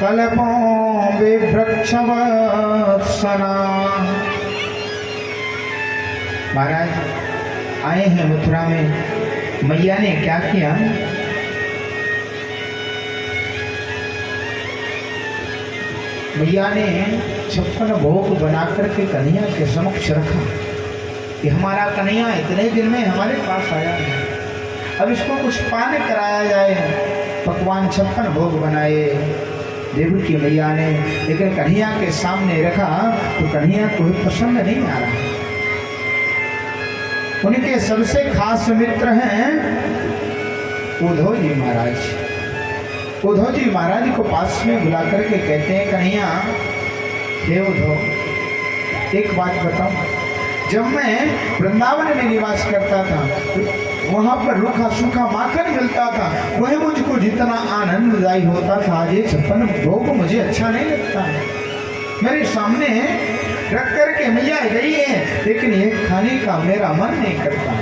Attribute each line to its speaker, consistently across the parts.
Speaker 1: कल्पों विवृक्षवत्सना। महाराज आए हैं मथुरा में, मैया ने क्या किया? मैया ने 56 भोग बना करके कन्हैया के समक्ष रखा कि हमारा कन्हैया इतने दिन में हमारे पास आया है, अब इसको कुछ पान कराया जाए। पकवान 56 भोग बनाए देवी की मैया ने, लेकिन कन्हैया के सामने रखा तो कन्हैया को पसंद नहीं आ रहा। उनके सबसे खास मित्र हैं उद्धव जी महाराज। उद्धव जी महाराज को पास में बुला करके कहते हैं, कन्हैया हे उद्धव, एक बात बताऊं, जब मैं वृंदावन में निवास करता था वहां पर रूखा सूखा माखन मिलता था, वह मुझको जितना आनंददायी होता था, आज ये 56 भोग मुझे अच्छा नहीं लगता। मेरे सामने रख करके मैया गई है, लेकिन ये खाने का मेरा मन नहीं करता।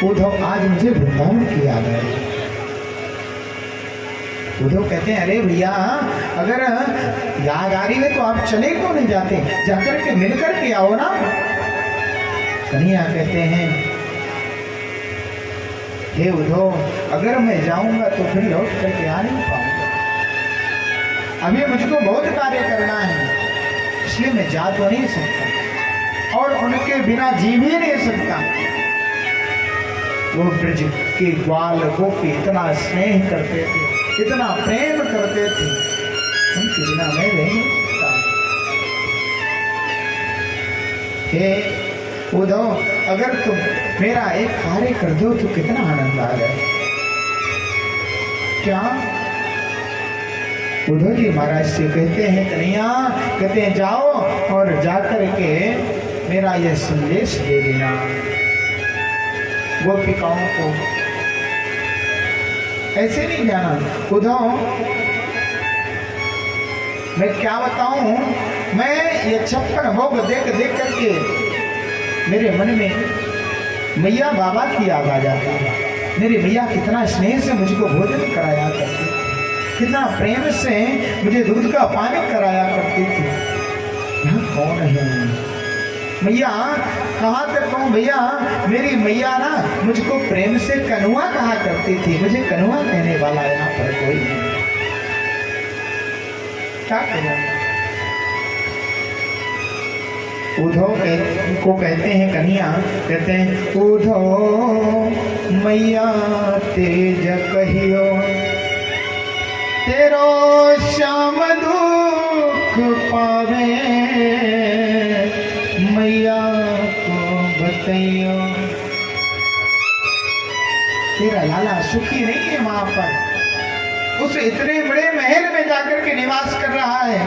Speaker 1: उद्धव आज मुझे वृंदावन की याद है। उद्धव कहते हैं, अरे भैया अगर याद आ रही है तो आप चले क्यों नहीं जाते, जाकर के मिल करके आओ ना। कन्हैया कहते हैं, हे उद्धव, अगर मैं जाऊंगा तो फिर लौट करके आ नहीं पाऊंगा, अभी मुझको बहुत कार्य करना है, इसलिए मैं जा तो नहीं सकता और उनके बिना जी भी नहीं सकता। वो ब्रज के ग्वाल गोपी इतना स्नेह करते थे, इतना प्रेम करते थे, उनके बिना मैं रह नहीं सकता। हे उद्धव, अगर तुम मेरा एक कार्य कर दो तो कितना आनंद आ जाए। क्या? उद्धव जी महाराज से कहते हैं, कन्हैया कहते हैं जाओ और जाकर के मेरा यह संदेश दे देना गोपिकाओं को। ऐसे नहीं जाना उद्धव, मैं क्या बताऊं, मैं ये 56 भोग देख देख करके मेरे मन में मैया बाबा की याद आ जाती है। मेरी मैया कितना स्नेह से मुझको भोजन कराया करती थी, कितना प्रेम से मुझे दूध का पानी कराया करती थी। यहाँ कौन है मैया? कहाँ तक कहूँ भैया, मेरी मैया ना मुझको प्रेम से कनुआ कहा करती थी, मुझे कनुआ कहने वाला यहाँ पर कोई नहीं। क्या करूँ? उद्धव को कहते हैं, कन्हैया कहते हैं, उद्धव मैया तेज कहियो, तेरो श्याम दुख पावे, मैया को बतैयो। तेरा लाला सुखी नहीं है वहां पर, उस इतने बड़े महल में जाकर के निवास कर रहा है,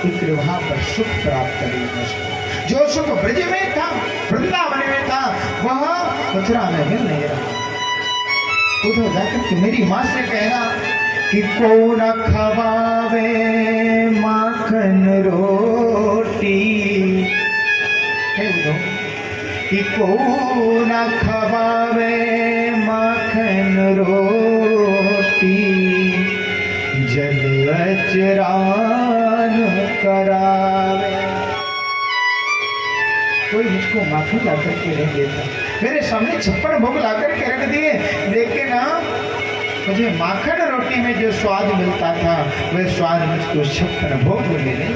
Speaker 1: फिर वहां पर सुख प्राप्त नहीं हो सकता। जो सुख ब्रज में था, वृंदावन में था, वह मथुरा में मिल नहीं रहा। उधर जाकर के मेरी माँ से कहना कि को न खवावे माखन रोटी, कि को न खवावे माखन रोटी, जल अचरान करावे। कोई मुझको माखन ला करके नहीं देता, मेरे सामने 56 भोग ला करके रख दिए, लेकिन मुझे माखन रोटी में जो स्वाद मिलता था वह स्वाद मुझको 56 भोग में नहीं।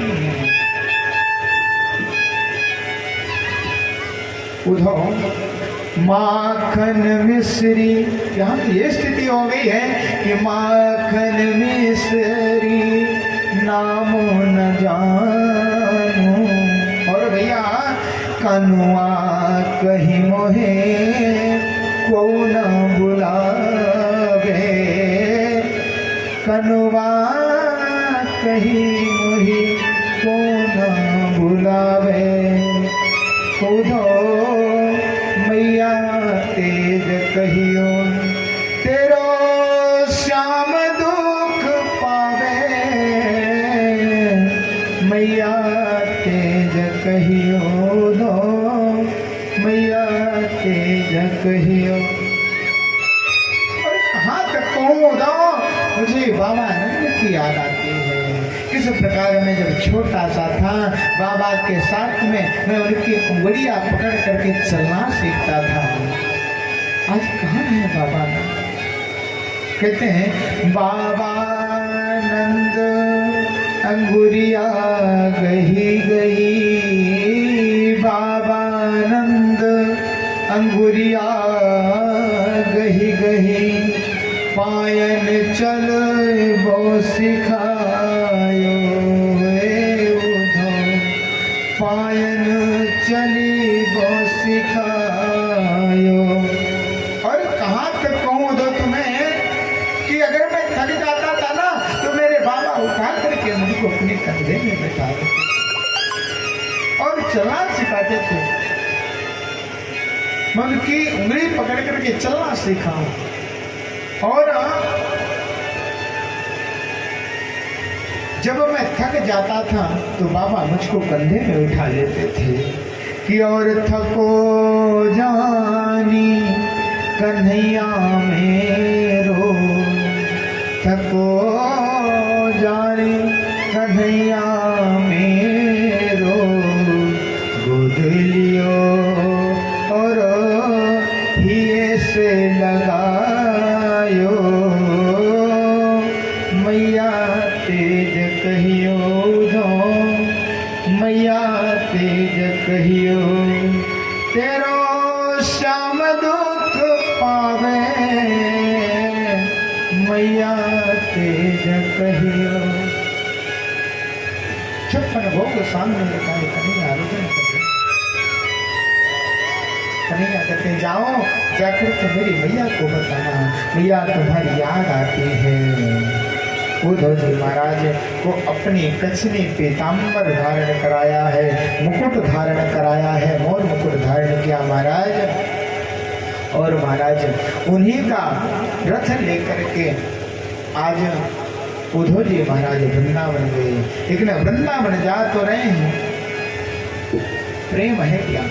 Speaker 1: उद्धव माखन मिश्री, यहाँ की ये स्थिति हो गई है कि माखन मिश्री नामो न जानू, और भैया कनुआ कहीं मोहे को न बुलावे, कनुआ कहीं मोहे को न बुलावे। उद्धव मैया तेज कहियो, तेरो श्याम दुख पावे, मैया तेज कहियो दो, मैया तेज कहियो। अरे कहाँ तक कहूँ दो, मुझे के बाबा नंद की याद आती है। किस प्रकार मैं जब छोटा सा था बाबा के साथ में मैं उनकी उंगलियां पकड़ करके चलना सीखता था। आज कहाँ है बाबा नंद? कहते हैं बाबा नंद अंगुरिया गही गही, बाबा नंद अंगुरिया गही गही, पायन चल वो सिखायो उधो, पायन चली वो सिखायो। और कहाँ तक कहूँ दो तुम्हें कि अगर मैं थक जाता था ना तो मेरे बाबा उठा करके मुझको अपने कंधे में बैठा देते और चलना सिखाते थे। मैं उनकी उंगली पकड़ करके चलना सीखा। और जब मैं थक जाता था तो बाबा मुझको कंधे में उठा लेते थे कि और थको जानी कन्हैया मेरो, थको जानी कन्हैया मेरो, गोद लियो और हिये से लगायो, मैया तेज कहियो धो, मैया तेज कहियो, तेरो श्याम दुख पावे, मैया तेज कहियो। 56 भोग सामने लिखा है। कन्हैया आलोचन करते, कन्हैया कहते जाओ जाकर तो मेरी मैया को बताना, मैया तुम्हारी याद आती है। उद्धव जी महाराज को अपनी कछनी पीताम्बर धारण कराया है, मुकुट धारण कराया है, मोर मुकुट धारण किया महाराज। और महाराज उन्हीं का रथ लेकर के आज उद्धव जी महाराज वृंदावन गए। लेकिन वृंदावन जा तो रहे हैं, प्रेम है क्या?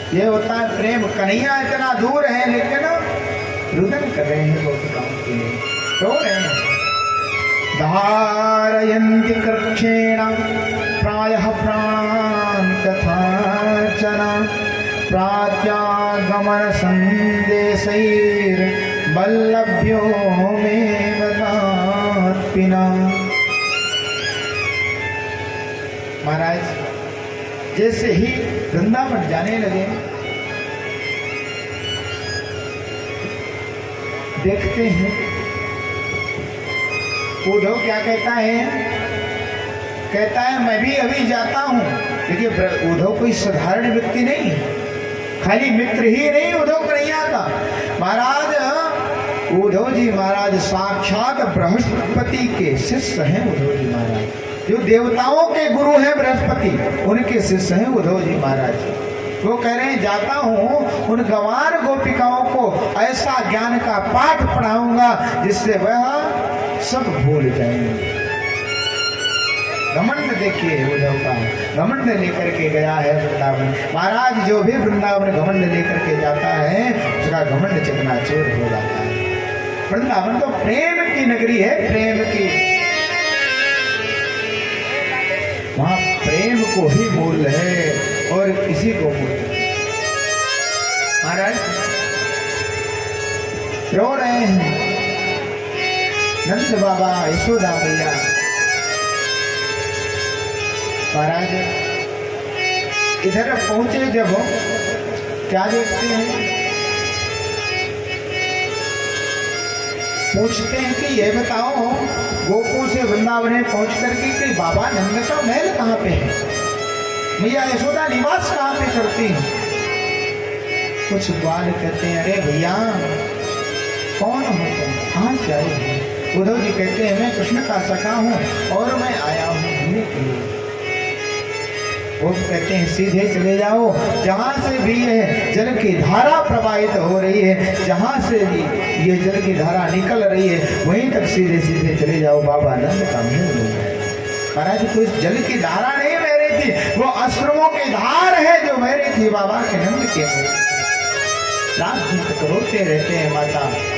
Speaker 1: ये होता है प्रेम। कन्हैया इतना दूर है लेकिन रुदन कर रहे हैं गोपिकाओं के लिए, रो रहे हैं। धारयन्ति कृच्छेण प्रायः प्राणान् तथाचन, प्रात्यागमन संदेशैर् वल्लभ्यो मे वदात्पिना। महाराज जैसे ही वृंदावन जाने लगे देखते हैं उद्धव क्या कहता है, कहता है मैं भी अभी जाता हूं। देखिए उद्धव कोई साधारण व्यक्ति नहीं है, खाली मित्र ही नहीं उद्धव कन्हैया का। महाराज उद्धव जी महाराज साक्षात बृहस्पति के शिष्य हैं। उद्धव जी महाराज जो देवताओं के गुरु हैं बृहस्पति, उनके शिष्य हैं उद्धव जी महाराज। वो कह रहे हैं जाता हूं उन गंवार गोपिकाओं को ऐसा ज्ञान का पाठ पढ़ाऊंगा जिससे वह सब भूल जाएंगे। घमंड देखिए उद्धव का, घमंड लेकर के गया है वृंदावन। महाराज जो भी वृंदावन घमंड लेकर के जाता है उसका घमंड चकनाचूर हो जाता है। वृंदावन तो प्रेम की नगरी है, प्रेम की, वहां प्रेम को ही मूल है और किसी को मूल। महाराज रो रहे हैं नंद बाबा यशोदा मैया। महाराज इधर पहुंचे जब क्या देखते हैं, पूछते हैं कि ये बताओ गोकुल से वृंदावन में पहुंच करके कि बाबा नंद का महल कहाँ पे है, मैया यशोदा निवास कहाँ पे करती है। कुछ बाल कहते हैं अरे भैया कौन हो तुम, कहाँ से आए हो? उद्धव जी कहते हैं मैं कृष्ण का सखा हूँ और मैं आया हूँ घूमने के लिए। वो कहते हैं सीधे चले जाओ, जहां से भी ये जल की धारा प्रवाहित हो रही है, जहां से भी ये जल की धारा निकल रही है वहीं तक सीधे सीधे चले जाओ, बाबा नंद का महल मिल जाए। महाराज कोई जल की धारा नहीं बह रही थी, वो अश्रुओं की धार है जो बह रही थी बाबा के नंद के। रात दिन तक रोते रहते हैं माता।